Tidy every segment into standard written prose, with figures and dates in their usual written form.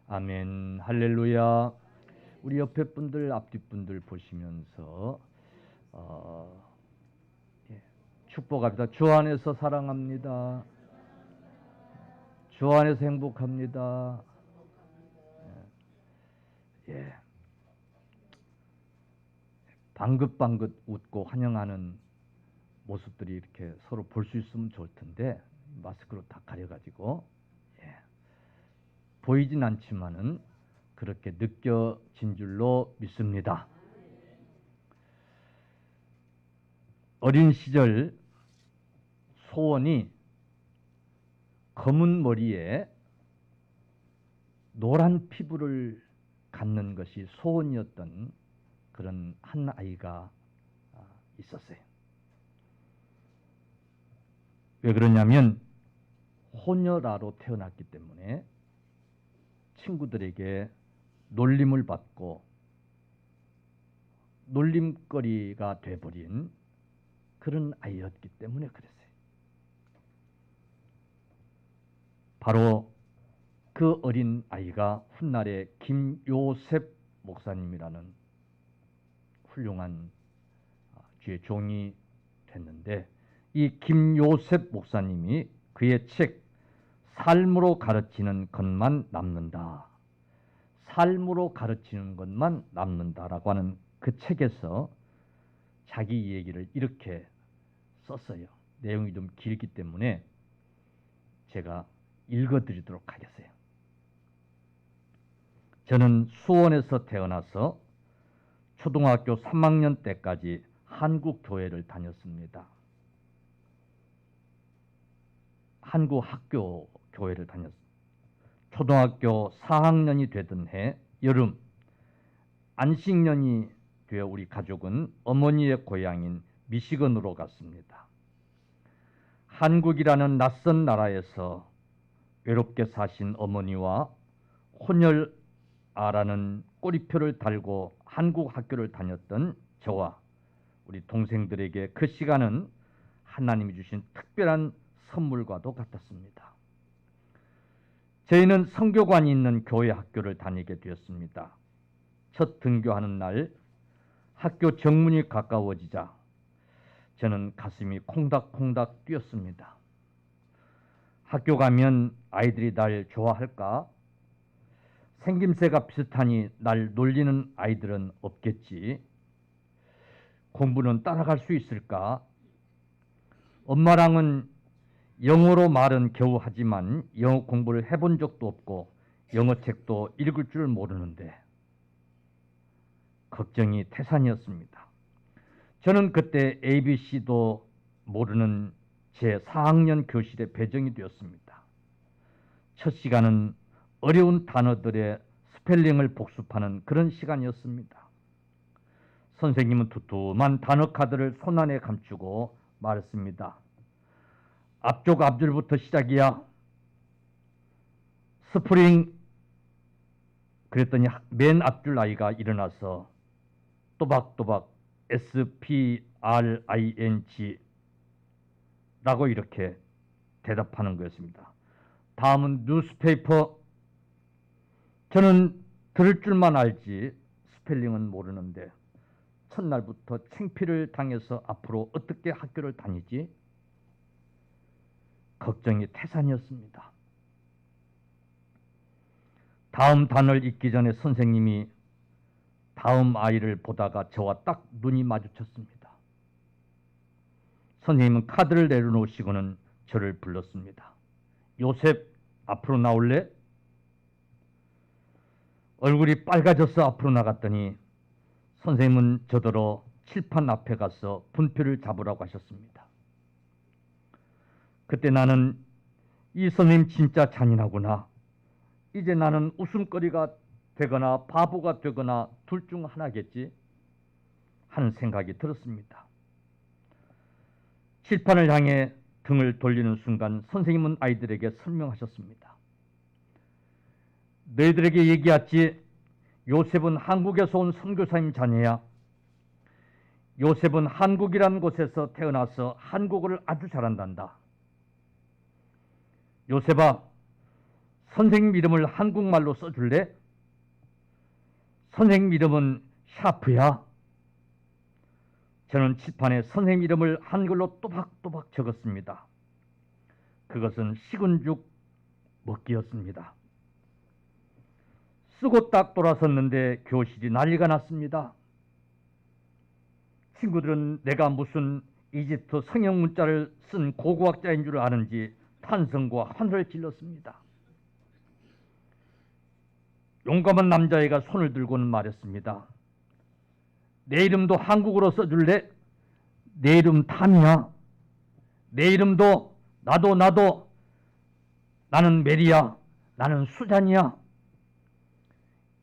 아멘, 할렐루야. 우리 옆에 분들, 앞뒤 분들 보시면서 예, 축복합니다. 주 안에서 사랑합니다. 주 안에서 행복합니다. 예, 방긋방긋 웃고 환영하는 모습들이 이렇게 서로 볼 수 있으면 좋을 텐데 마스크로 다 가려가지고 보이진 않지만은 그렇게 느껴진 줄로 믿습니다. 어린 시절 소원이 검은 머리에 노란 피부를 갖는 것이 소원이었던 그런 한 아이가 있었어요. 왜 그러냐면 호녀라로 태어났기 때문에 친구들에게 놀림을 받고 놀림거리가 돼버린 그런 아이였기 때문에 그랬어요. 바로 그 어린 아이가 훗날에 김요셉 목사님이라는 훌륭한 주의 종이 됐는데, 이 김요셉 목사님이 그의 책 삶으로 가르치는 것만 남는다, 삶으로 가르치는 것만 남는다라고 하는 그 책에서 자기 얘기를 이렇게 썼어요. 내용이 좀 길기 때문에 제가 읽어드리도록 하겠어요. 저는 수원에서 태어나서 초등학교 3학년 때까지 한국 교회를 다녔습니다. 한국 학교 교회를 다녔습니다. 초등학교 4학년이 되던 해 여름, 안식년이 되어 우리 가족은 어머니의 고향인 미시건으로 갔습니다. 한국이라는 나라에서 외롭게 사신 어머니와 혼혈아라는 꼬리표를 달고 한국 학교를 다녔던 저와 우리 동생들에게 그 시간은 하나님이 주신 특별한 선물과도 같았습니다. 저희는 선교관이 있는 교회 학교를 다니게 되었습니다. 첫 등교하는 날 학교 정문이 가까워지자 저는 가슴이 콩닥콩닥 뛰었습니다. 학교 가면 아이들이 날 좋아할까? 생김새가 비슷하니 날 놀리는 아이들은 없겠지. 공부는 따라갈 수 있을까? 엄마랑은 영어로 말은 겨우 하지만 영어 공부를 해본 적도 없고 영어책도 읽을 줄 모르는데 걱정이 태산이었습니다. 저는 그때 ABC도 모르는 제 4학년 교실에 배정이 되었습니다. 첫 시간은 어려운 단어들의 스펠링을 복습하는 그런 시간이었습니다. 선생님은 두툼한 단어 카드를 손안에 감추고 말했습니다. 앞쪽 앞줄부터 시작이야. 스프링. 그랬더니 맨 앞줄 아이가 일어나서 또박또박 SPRING 라고 이렇게 대답하는 것입니다. 다음은 뉴스페이퍼. 저는 들을 줄만 알지 스펠링은 모르는데 첫날부터 창피를 당해서 앞으로 어떻게 학교를 다니지? 걱정이 태산이었습니다. 다음 단어를 읽기 전에 선생님이 다음 아이를 보다가 저와 딱 눈이 마주쳤습니다. 선생님은 카드를 내려놓으시고는 저를 불렀습니다. 요셉, 앞으로 나올래? 얼굴이 빨개져서 앞으로 나갔더니 선생님은 저더러 칠판 앞에 가서 분표를 잡으라고 하셨습니다. 그때 나는 이 선생님 진짜 잔인하구나. 이제 나는 웃음거리가 되거나 바보가 되거나 둘 중 하나겠지 하는 생각이 들었습니다. 칠판을 향해 등을 돌리는 순간 선생님은 아이들에게 설명하셨습니다. 너희들에게 얘기했지. 요셉은 한국에서 온 선교사님 자녀야. 요셉은 한국이라는 곳에서 태어나서 한국어를 아주 잘한단다. 요셉아, 선생님 이름을 한국말로 써줄래? 선생님 이름은 샤프야. 저는 칠판에 선생님 이름을 한글로 또박또박 적었습니다. 그것은 식은 죽 먹기였습니다. 쓰고 딱 돌아섰는데 교실이 난리가 났습니다. 친구들은 내가 무슨 이집트 성형 문자를 쓴 고고학자인 줄 아는지 탄성과 환호를 질렀습니다. 용감한 남자애가 손을 들고는 말했습니다. 내 이름도 한국어로 써줄래? 내 이름 탐이야. 내 이름도 나도 나는 메리야. 나는 수잔이야.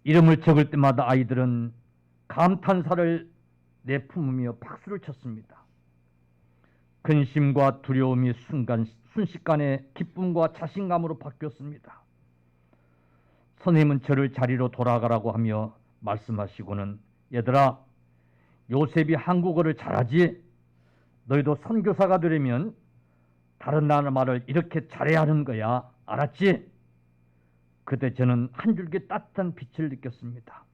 이름을 적을 때마다 아이들은 감탄사를 내뿜으며 박수를 쳤습니다. 근심과 두려움이 순식간에 기쁨과 자신감으로 바뀌었습니다. 선생님은 저를 자리로 돌아가라고 하며 말씀하시고는 얘들아, 요셉이 한국어를 잘하지? 너희도 선교사가 되려면 다른 나라 말을 이렇게 잘해야 하는 거야. 알았지? 그때 저는 한 줄기 따뜻한 빛을 느꼈습니다.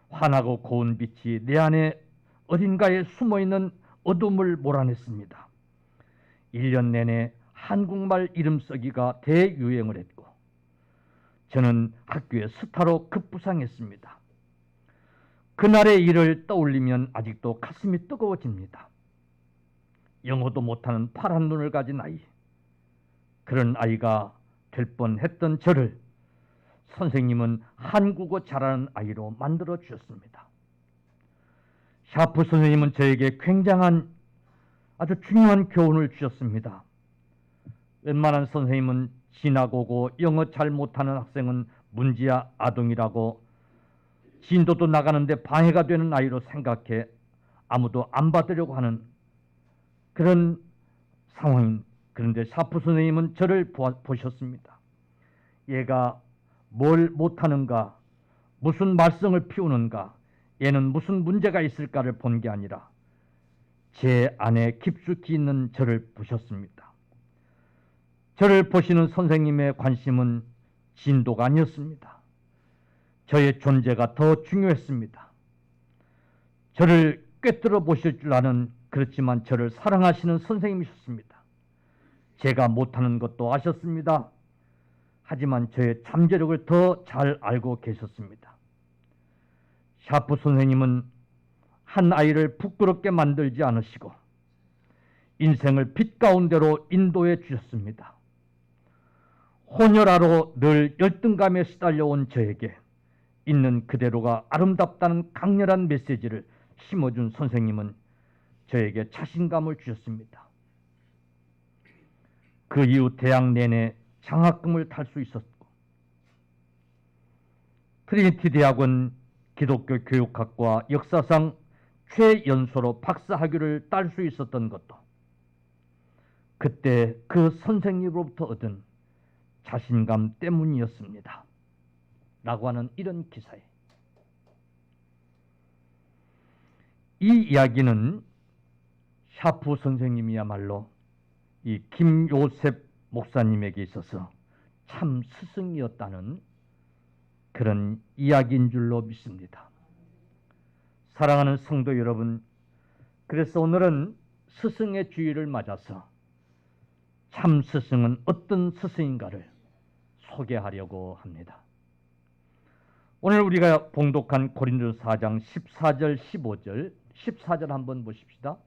환하고 고운 빛이 내 안에 어딘가에 숨어있는 어둠을 몰아냈습니다. 1년 내내 한국말 이름 쓰기가 대유행을 했고 저는 학교의 스타로 급부상했습니다. 그날의 일을 떠올리면 아직도 가슴이 뜨거워집니다. 영어도 못하는 파란 눈을 가진 아이, 그런 아이가 될 뻔했던 저를 선생님은 한국어 잘하는 아이로 만들어 주셨습니다. 샤프 선생님은 저에게 굉장한 아주 중요한 교훈을 주셨습니다. 웬만한 선생님은 지나고고 영어 잘 못하는 학생은 문제야 아동이라고 진도도 나가는데 방해가 되는 아이로 생각해 아무도 안 받으려고 하는 그런 상황인. 그런데 샤프 선생님은 저를 보셨습니다. 얘가 뭘 못하는가, 무슨 말썽을 피우는가, 얘는 무슨 문제가 있을까를 본 게 아니라 제 안에 깊숙이 있는 저를 보셨습니다. 저를 보시는 선생님의 관심은 진도가 아니었습니다. 저의 존재가 더 중요했습니다. 저를 꿰뚫어 보실 줄 아는, 그렇지만 저를 사랑하시는 선생님이셨습니다. 제가 못하는 것도 아셨습니다. 하지만 저의 잠재력을 더 잘 알고 계셨습니다. 샤프 선생님은 한 아이를 부끄럽게 만들지 않으시고 인생을 빛 가운데로 인도해 주셨습니다. 혼혈아로 늘 열등감에 시달려온 저에게 있는 그대로가 아름답다는 강렬한 메시지를 심어준 선생님은 저에게 자신감을 주셨습니다. 그 이후 대학 내내 장학금을 탈 수 있었고 트리니티 대학은 기독교 교육학과 역사상 최연소로 박사학위를 딸 수 있었던 것도 그때 그 선생님으로부터 얻은 자신감 때문이었습니다. 라고 하는 이런 기사에, 이 이야기는 샤프 선생님이야말로 이 김요셉 목사님에게 있어서 참 스승이었다는 그런 이야기인 줄로 믿습니다. 사랑하는 성도 여러분, 그래서 오늘은 스승의 주일을 맞아서 참 스승은 어떤 스승인가를 소개하려고 합니다. 오늘 우리가 봉독한 고린도서 4장 14절 15절 14절 한번 보십시다.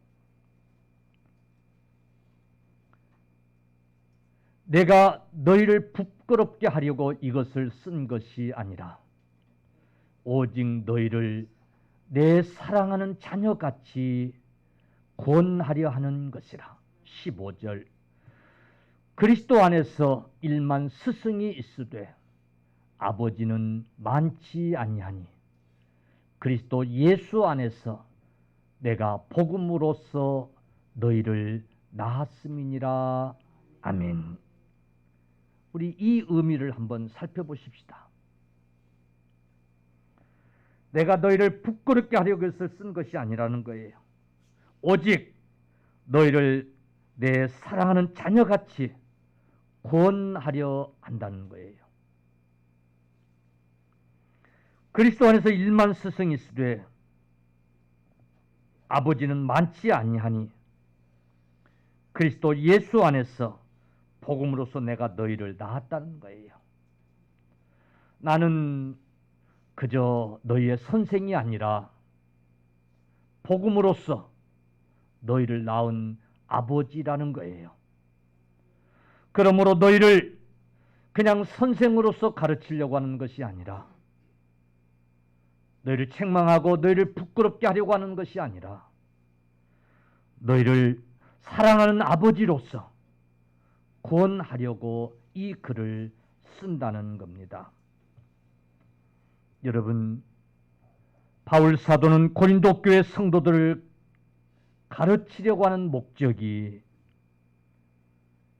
내가 너희를 부끄럽게 하려고 이것을 쓴 것이 아니라 오직 너희를 내 사랑하는 자녀같이 권하려 하는 것이라. 15절 그리스도 안에서 일만 스승이 있으되 아버지는 많지 아니하니 그리스도 예수 안에서 내가 복음으로써 너희를 낳았음이니라. 아멘. 우리 이 의미를 한번 살펴보십시다. 내가 너희를 부끄럽게 하려고 해서 쓴 것이 아니라는 거예요. 오직 너희를 내 사랑하는 자녀같이 권하려 한다는 거예요. 그리스도 안에서 일만 스승이 있으되 아버지는 많지 아니하니 그리스도 예수 안에서 복음으로서 내가 너희를 낳았다는 거예요. 나는 그저 너희의 선생이 아니라 복음으로서 너희를 낳은 아버지라는 거예요. 그러므로 너희를 그냥 선생으로서 가르치려고 하는 것이 아니라, 너희를 책망하고 너희를 부끄럽게 하려고 하는 것이 아니라, 너희를 사랑하는 아버지로서 구원하려고 이 글을 쓴다는 겁니다. 여러분, 바울 사도는 고린도 교회 성도들을 가르치려고 하는 목적이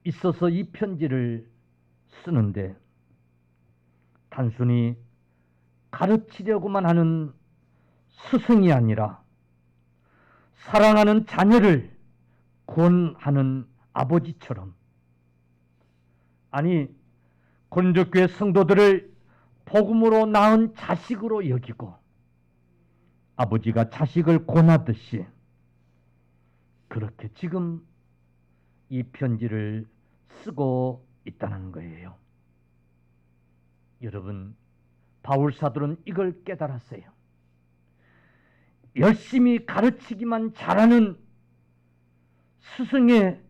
있어서 이 편지를 쓰는데, 단순히 가르치려고만 하는 스승이 아니라 사랑하는 자녀를 구원하는 아버지처럼, 아니 고린도 교회 성도들을 복음으로 낳은 자식으로 여기고 아버지가 자식을 권하듯이 그렇게 지금 이 편지를 쓰고 있다는 거예요. 여러분, 바울 사도는 이걸 깨달았어요. 열심히 가르치기만 잘하는 스승의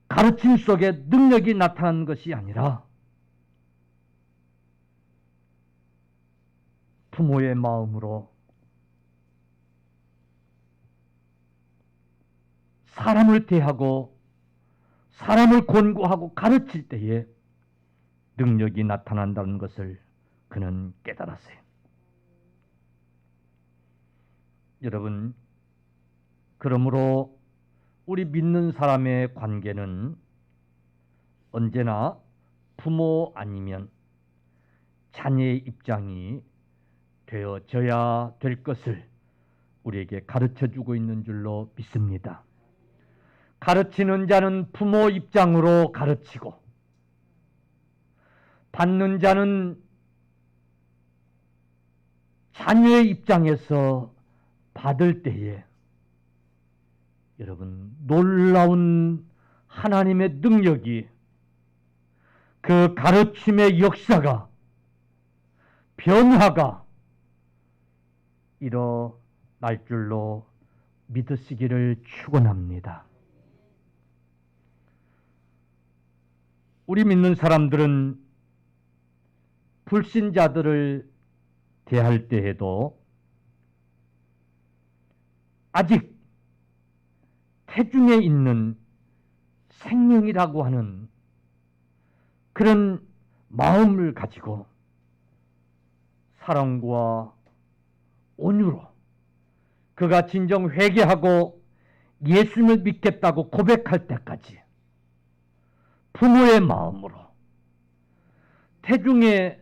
가르침 속에 능력이 나타난 것이 아니라 부모의 마음으로 사람을 대하고 사람을 권고하고 가르칠 때에 능력이 나타난다는 것을 그는 깨달았어요. 여러분, 그러므로 우리 믿는 사람의 관계는 언제나 부모 아니면 자녀의 입장이 되어져야 될 것을 우리에게 가르쳐주고 있는 줄로 믿습니다. 가르치는 자는 부모 입장으로 가르치고, 받는 자는 자녀의 입장에서 받을 때에 여러분, 놀라운 하나님의 능력이, 그 가르침의 역사가, 변화가 일어날 줄로 믿으시기를 축원합니다. 우리 믿는 사람들은 불신자들을 대할 때에도 아직 태중에 있는 생명이라고 하는 그런 마음을 가지고 사랑과 온유로 그가 진정 회개하고 예수님을 믿겠다고 고백할 때까지 부모의 마음으로, 태중에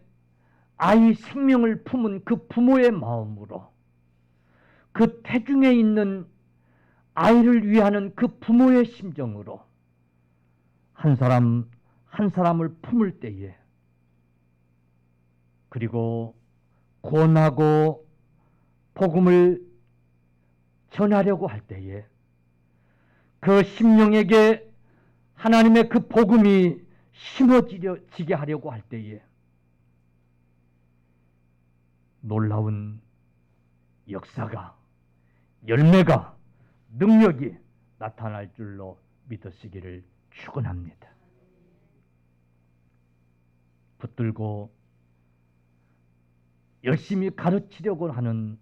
아이 생명을 품은 그 부모의 마음으로, 그 태중에 있는 아이를 위하는 그 부모의 심정으로 한 사람 한 사람을 품을 때에, 그리고 권하고 복음을 전하려고 할 때에 그 심령에게 하나님의 그 복음이 심어지게 하려고 할 때에 놀라운 역사가, 열매가, 능력이 나타날 줄로 믿으시기를 축원합니다. 붙들고 열심히 가르치려고 하는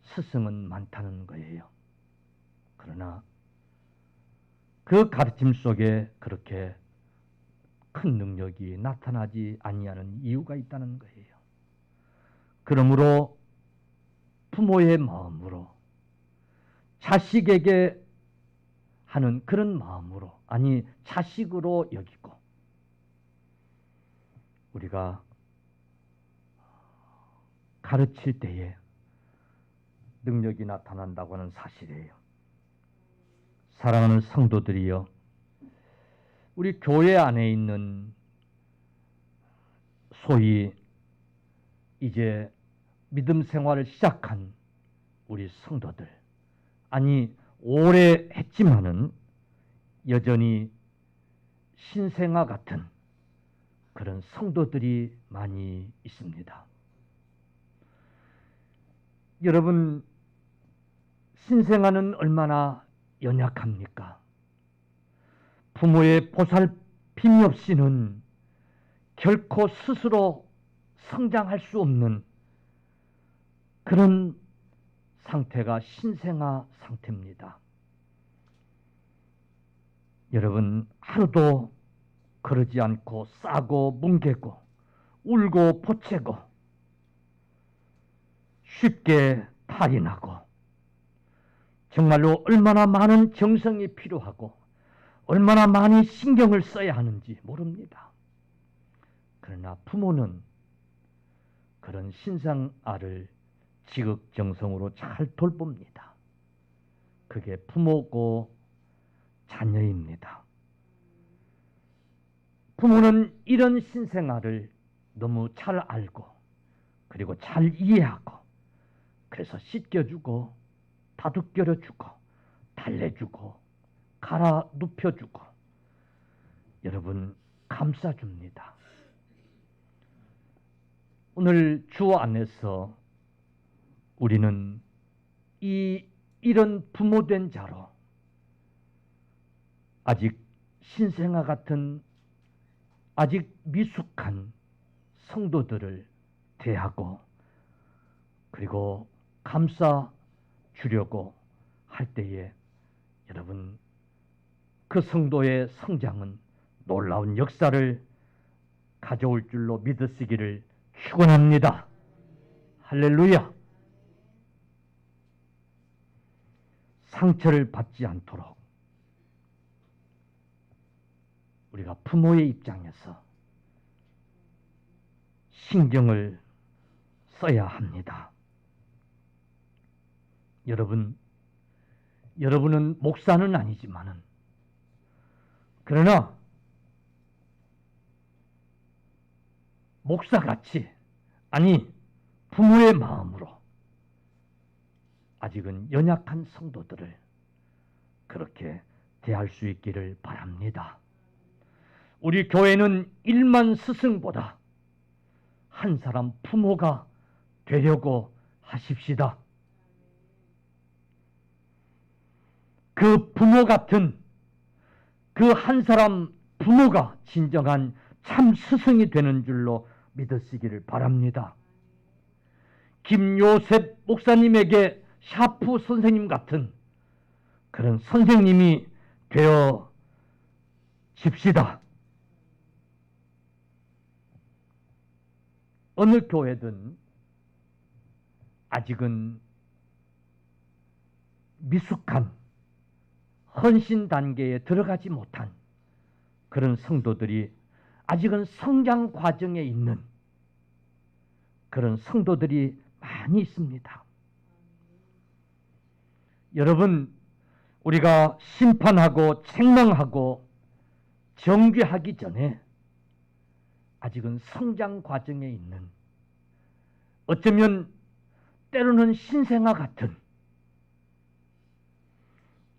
스승은 많다는 거예요. 그러나 그 가르침 속에 그렇게 큰 능력이 나타나지 아니하는 이유가 있다는 거예요. 그러므로 부모의 마음으로, 자식에게 하는 그런 마음으로, 아니 자식으로 여기고 우리가 가르칠 때에 능력이 나타난다고 하는 사실이에요. 사랑하는 성도들이여, 우리 교회 안에 있는 소위 이제 믿음 생활을 시작한 우리 성도들, 아니 오래 했지만은 여전히 신생아 같은 그런 성도들이 많이 있습니다. 여러분, 신생아는 얼마나 연약합니까? 부모의 보살핌이 없이는 결코 스스로 성장할 수 없는 그런 상태가 신생아 상태입니다. 여러분, 하루도 그러지 않고 싸고 뭉개고 울고 보채고 쉽게 탈이 나고 정말로 얼마나 많은 정성이 필요하고 얼마나 많이 신경을 써야 하는지 모릅니다. 그러나 부모는 그런 신생아를 지극정성으로 잘 돌봅니다. 그게 부모고 자녀입니다. 부모는 이런 신생아를 너무 잘 알고 그리고 잘 이해하고 그래서 씻겨주고 다독거려주고 달래주고 갈아 눕혀주고 여러분 감싸줍니다. 오늘 주 안에서 우리는 이런 부모된 자로 아직 신생아 같은 아직 미숙한 성도들을 대하고 그리고 감싸 주려고 할 때에 여러분 그 성도의 성장은 놀라운 역사를 가져올 줄로 믿으시기를 축원합니다. 할렐루야. 상처를 받지 않도록 우리가 부모의 입장에서 신경을 써야 합니다. 여러분은 목사는 아니지만은 그러나 목사같이 아니 부모의 마음으로 아직은 연약한 성도들을 그렇게 대할 수 있기를 바랍니다. 우리 교회는 1만 스승보다 한 사람 부모가 되려고 하십시다. 그 부모 같은 그 한 사람 부모가 진정한 참 스승이 되는 줄로 믿으시기를 바랍니다. 김요셉 목사님에게 샤프 선생님 같은 그런 선생님이 되어 집시다. 어느 교회든 아직은 미숙한 헌신 단계에 들어가지 못한 그런 성도들이 아직은 성장 과정에 있는 그런 성도들이 많이 있습니다. 여러분, 우리가 심판하고 책망하고 정죄하기 전에 아직은 성장 과정에 있는 어쩌면 때로는 신생아 같은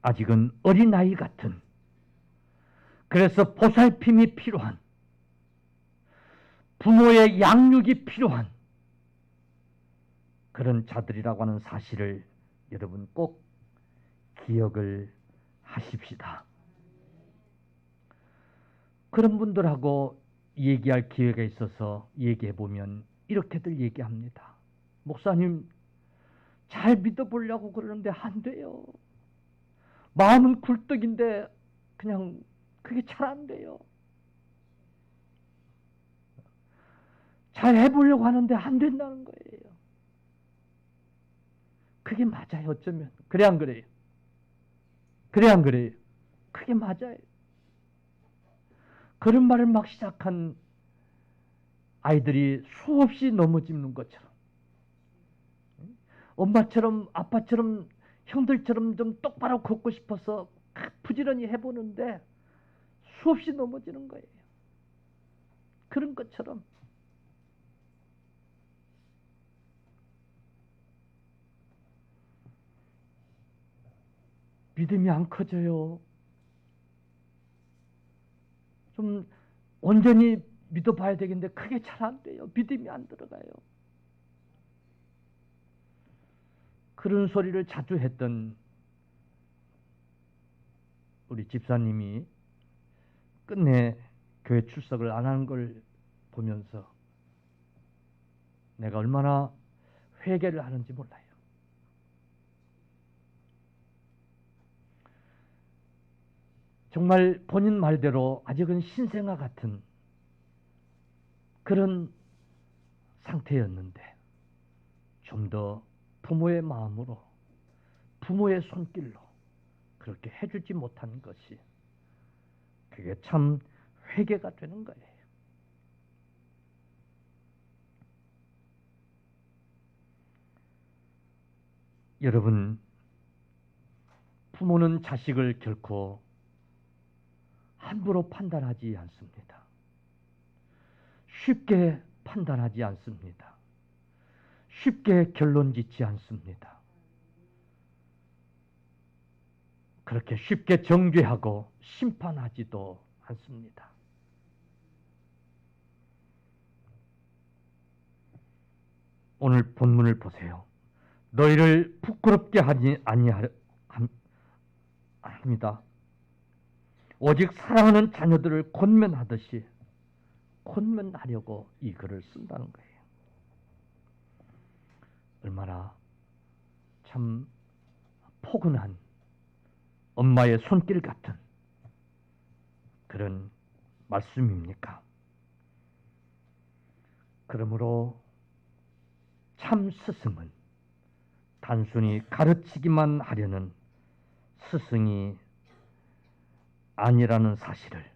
아직은 어린아이 같은 그래서 보살핌이 필요한 부모의 양육이 필요한 그런 자들이라고 하는 사실을 여러분 꼭 기억을 하십시다. 그런 분들하고 얘기할 기회가 있어서 얘기해보면 이렇게들 얘기합니다. 목사님 잘 믿어보려고 그러는데 안 돼요. 마음은 굴뚝인데 그냥 그게 잘 안 돼요. 잘 해보려고 하는데 안 된다는 거예요. 그게 맞아요. 어쩌면 그래 안 그래요? 그래 안 그래요? 그게 맞아요. 그런 말을 막 시작한 아이들이 수없이 넘어지는 것처럼 엄마처럼 아빠처럼 형들처럼 좀 똑바로 걷고 싶어서 부지런히 해보는데 수없이 넘어지는 거예요. 그런 것처럼 믿음이 안 커져요. 좀 온전히 믿어봐야 되겠는데 그게 잘 안 돼요. 믿음이 안 들어가요. 그런 소리를 자주 했던 우리 집사님이 끝내 교회 출석을 안 하는 걸 보면서 내가 얼마나 회개를 하는지 몰라요. 정말 본인 말대로 아직은 신생아 같은 그런 상태였는데 좀 더 부모의 마음으로 부모의 손길로 그렇게 해주지 못한 것이 그게 참 회개가 되는 거예요. 여러분, 부모는 자식을 결코 함부로 판단하지 않습니다. 쉽게 판단하지 않습니다. 쉽게 결론 짓지 않습니다. 그렇게 쉽게 정죄하고 심판하지도 않습니다. 오늘 본문을 보세요. 너희를 부끄럽게 하지 아니합니다. 오직 사랑하는 자녀들을 권면하듯이 권면하려고 이 글을 쓴다는 거예요. 얼마나 참 포근한 엄마의 손길 같은 그런 말씀입니까? 그러므로 참 스승은 단순히 가르치기만 하려는 스승이 아니라는 사실을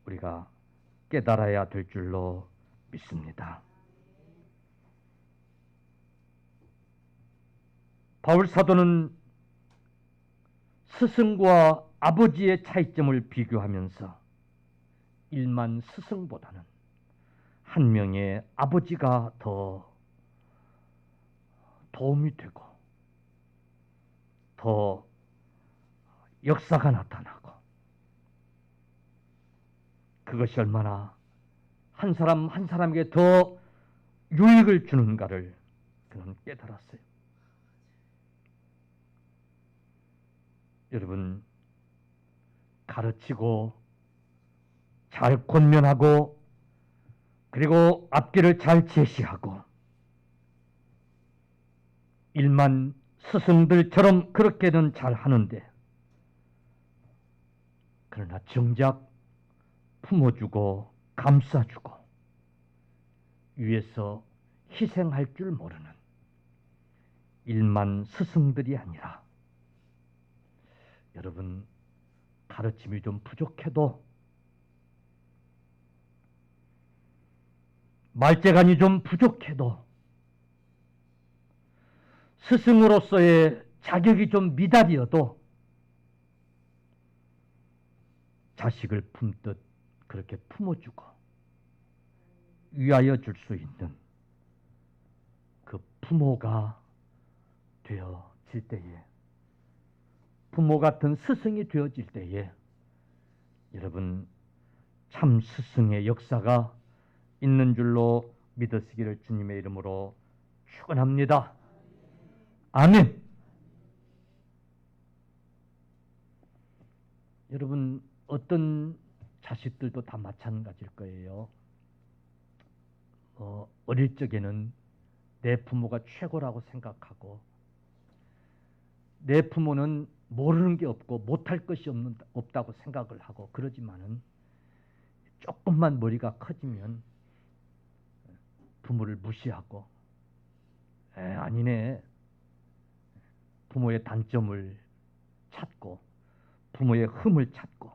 우리가 깨달아야 될 줄로 믿습니다. 바울 사도는 스승과 아버지의 차이점을 비교하면서 일만 스승보다는 한 명의 아버지가 더 도움이 되고 더 역사가 나타나고 그것이 얼마나 한 사람 한 사람에게 더 유익을 주는가를 그는 깨달았어요. 여러분, 가르치고 잘 권면하고 그리고 앞길을 잘 제시하고 일만 스승들처럼 그렇게는 잘 하는데 그러나 정작 품어주고 감싸주고 위에서 희생할 줄 모르는 일만 스승들이 아니라 여러분 가르침이 좀 부족해도 말재간이 좀 부족해도 스승으로서의 자격이 좀 미달이어도 자식을 품듯 그렇게 품어주고 위하여 줄 수 있는 그 부모가 되어질 때에 부모 같은 스승이 되어질 때에 여러분 참 스승의 역사가 있는 줄로 믿으시기를 주님의 이름으로 축원합니다. 아멘. 여러분 어떤 자식들도 다 마찬가지일 거예요. 어릴 적에는 내 부모가 최고라고 생각하고 내 부모는 모르는 게 없고 못할 것이 없다고 생각을 하고 그러지만은 조금만 머리가 커지면 부모를 무시하고 아니네 부모의 단점을 찾고 부모의 흠을 찾고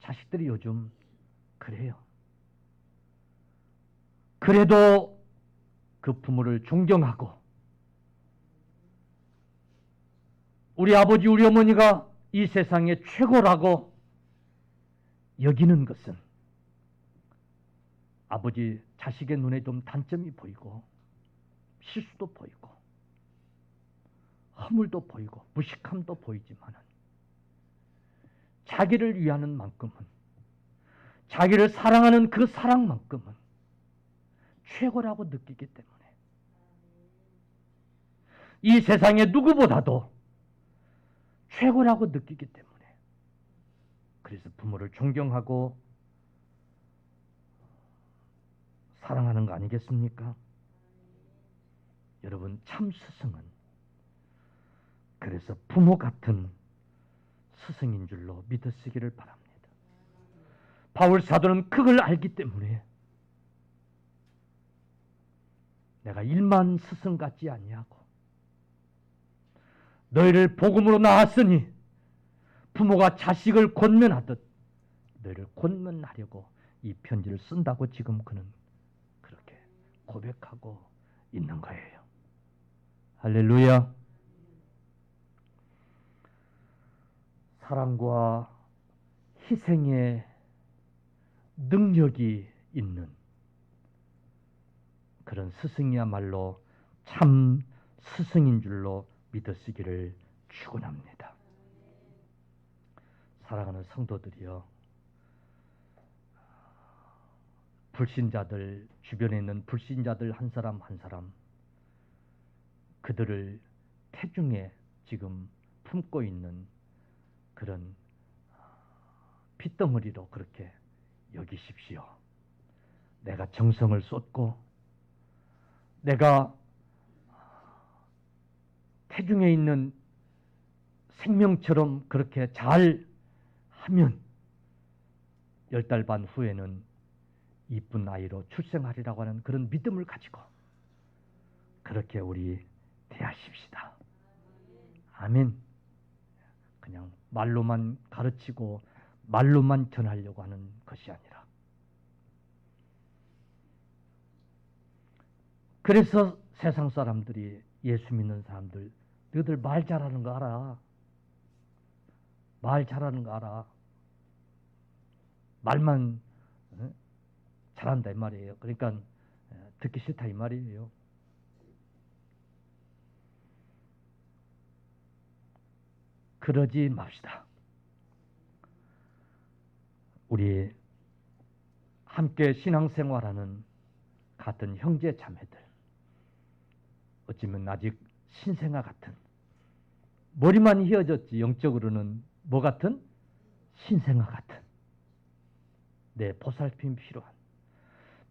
자식들이 요즘 그래요. 그래도 그 부모를 존경하고 우리 아버지 우리 어머니가 이 세상의 최고라고 여기는 것은 아버지 자식의 눈에 좀 단점이 보이고 실수도 보이고 허물도 보이고 무식함도 보이지만은 자기를 위하는 만큼은, 자기를 사랑하는 그 사랑만큼은 최고라고 느끼기 때문에 이 세상의 누구보다도 최고라고 느끼기 때문에 그래서 부모를 존경하고 사랑하는 거 아니겠습니까? 여러분, 참 스승은 그래서 부모 같은 스승인 줄로 믿으시기를 바랍니다. 바울 사도는 그걸 알기 때문에 내가 일만 스승 같지 아니하고 너희를 복음으로 낳았으니 부모가 자식을 권면하듯 너희를 권면하려고 이 편지를 쓴다고 지금 그는 그렇게 고백하고 있는 거예요. 할렐루야. 사랑과 희생의 능력이 있는 그런 스승이야말로 참 스승인 줄로 믿으시기를 축원합니다. 사랑하는 성도들이여, 불신자들, 주변에 있는 불신자들 한 사람 한 사람, 그들을 태중에 지금 품고 있는 그런 핏덩어리로 그렇게 여기십시오. 내가 정성을 쏟고 내가 태중에 있는 생명처럼 그렇게 잘 하면 10달 반 후에는 이쁜 아이로 출생하리라고 하는 그런 믿음을 가지고 그렇게 우리 대하십시다. 아멘. 그냥 말로만 가르치고 말로만 전하려고 하는 것이 아니라, 그래서 세상 사람들이, 예수 믿는 사람들, 너희들 말 잘하는 거 알아. 말 잘하는 거 알아. 말만 잘한다 이 말이에요. 그러니까 듣기 싫다 이 말이에요. 그러지 맙시다. 우리 함께 신앙생활하는 같은 형제 자매들, 어쩌면 아직 신생아 같은, 머리만 휘어졌지 영적으로는 뭐 같은? 신생아 같은, 내 보살핌이 필요한,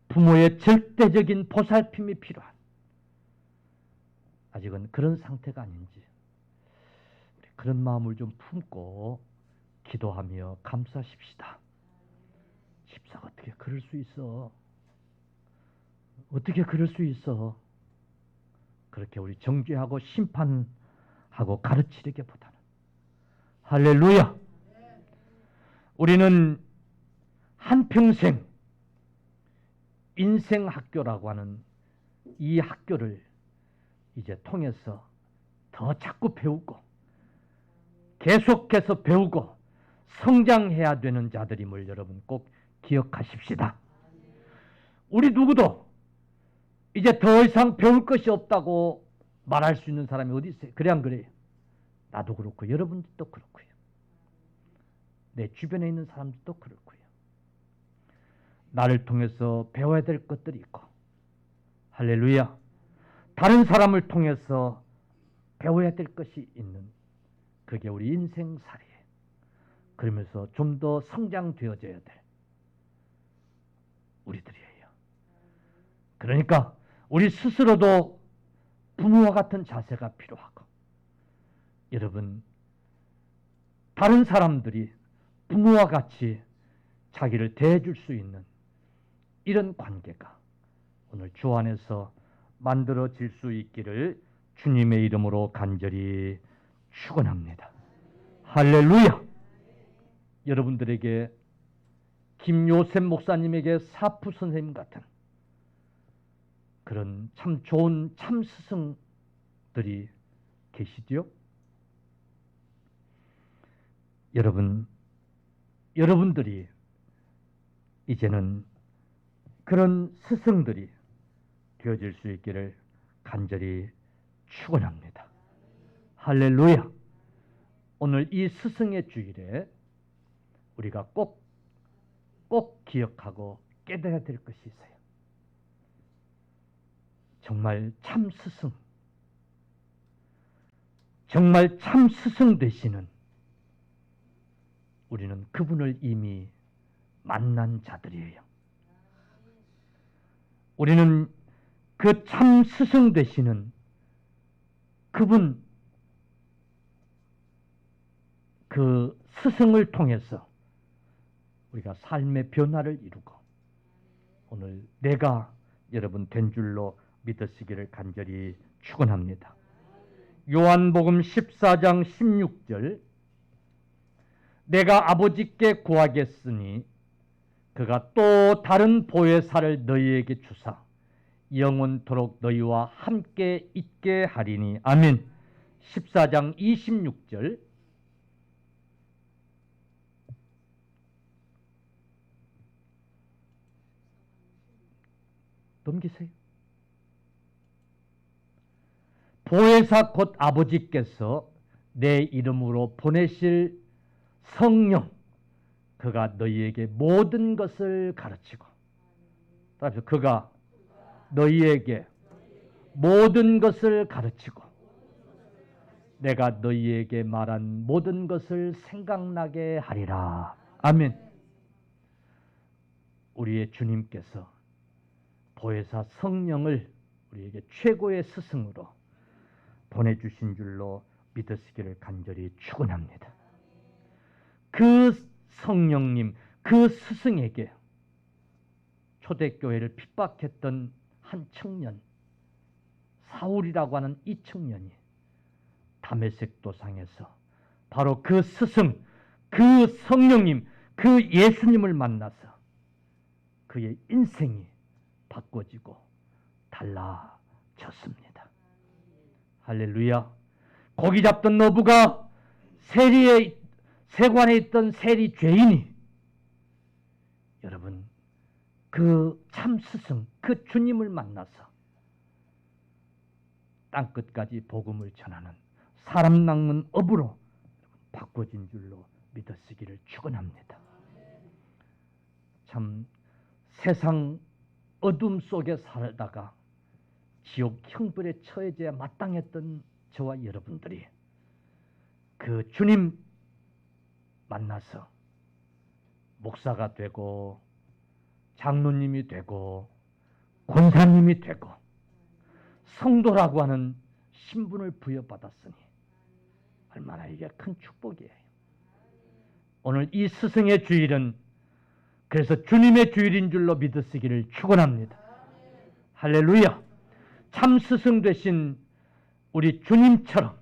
부모의 절대적인 보살핌이 필요한, 아직은 그런 상태가 아닌지 그런 마음을 좀 품고 기도하며 감사하십시다. 집사가 어떻게 그럴 수 있어? 어떻게 그럴 수 있어? 그렇게 우리 정죄하고 심판하고 가르치려기보다는, 할렐루야! 우리는 한평생 인생학교라고 하는 이 학교를 이제 통해서 더 자꾸 배우고 계속해서 배우고 성장해야 되는 자들임을 여러분 꼭 기억하십시다. 우리 누구도 이제 더 이상 배울 것이 없다고 말할 수 있는 사람이 어디 있어요? 그래 안 그래요? 나도 그렇고 여러분들도 그렇고요. 내 주변에 있는 사람들도 그렇고요. 나를 통해서 배워야 될 것들이 있고, 할렐루야, 다른 사람을 통해서 배워야 될 것이 있는, 그게 우리 인생살이에요. 그러면서 좀 더 성장되어져야 될 우리들이에요. 그러니까 우리 스스로도 부모와 같은 자세가 필요하고, 여러분, 다른 사람들이 부모와 같이 자기를 대해줄 수 있는 이런 관계가 오늘 주 안에서 만들어질 수 있기를 주님의 이름으로 간절히 축원합니다. 할렐루야! 여러분들에게 김요셉 목사님에게 사프 선생님 같은 그런 참 좋은 참 스승들이 계시죠? 여러분들이 이제는 그런 스승들이 되어질 수 있기를 간절히 축원합니다. 할렐루야. 오늘 이 스승의 주일에 우리가 꼭 기억하고 깨달아야 될 것이 있어요. 정말 참 스승, 정말 참 스승 되시는 우리는 그분을 이미 만난 자들이에요. 우리는 그 참 스승 되시는 그분, 그 스승을 통해서 우리가 삶의 변화를 이루고 오늘 내가 여러분 된 줄로 믿으시기를 간절히 축원합니다. 요한복음 14장 16절, 내가 아버지께 구하겠으니 그가 또 다른 보혜사를 너희에게 주사 영원토록 너희와 함께 있게 하리니. 아멘. 14장 26절, 넘기세요. 보혜사 곧 아버지께서 내 이름으로 보내실 성령, 그가 너희에게 모든 것을 가르치고, 그가 너희에게 모든 것을 가르치고 내가 너희에게 말한 모든 것을 생각나게 하리라. 아멘. 우리의 주님께서 보혜사 성령을 우리에게 최고의 스승으로 보내주신 줄로 믿으시기를 간절히 축원합니다. 그 성령님, 그 스승에게 초대교회를 핍박했던 한 청년, 사울이라고 하는 이 청년이 다메섹 도상에서 바로 그 스승, 그 성령님, 그 예수님을 만나서 그의 인생이 바꿔지고 달라졌습니다. 할렐루야. 고기 잡던 노부가 세관에 있던 세리 죄인이, 여러분 그 참 스승, 그 주님을 만나서 땅끝까지 복음을 전하는 사람 낚는 업으로 바꿔진 줄로 믿으시기를 축원합니다. 참 세상 어둠 속에 살다가 지옥 형벌에 처해져야 마땅했던 저와 여러분들이 그 주님 만나서 목사가 되고 장로님이 되고 권사님이 되고 성도라고 하는 신분을 부여받았으니 얼마나 이게 큰 축복이에요. 오늘 이 스승의 주일은 그래서 주님의 주일인 줄로 믿으시기를 축원합니다. 할렐루야. 참 스승 되신 우리 주님처럼,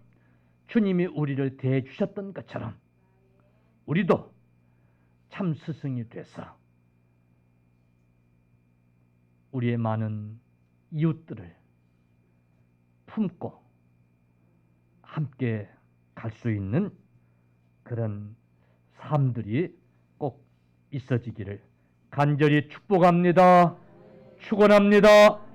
주님이 우리를 대해 주셨던 것처럼 우리도 참 스승이 돼서 우리의 많은 이웃들을 품고 함께 갈 수 있는 그런 삶들이 꼭 있어지기를 간절히 축복합니다. 축원합니다.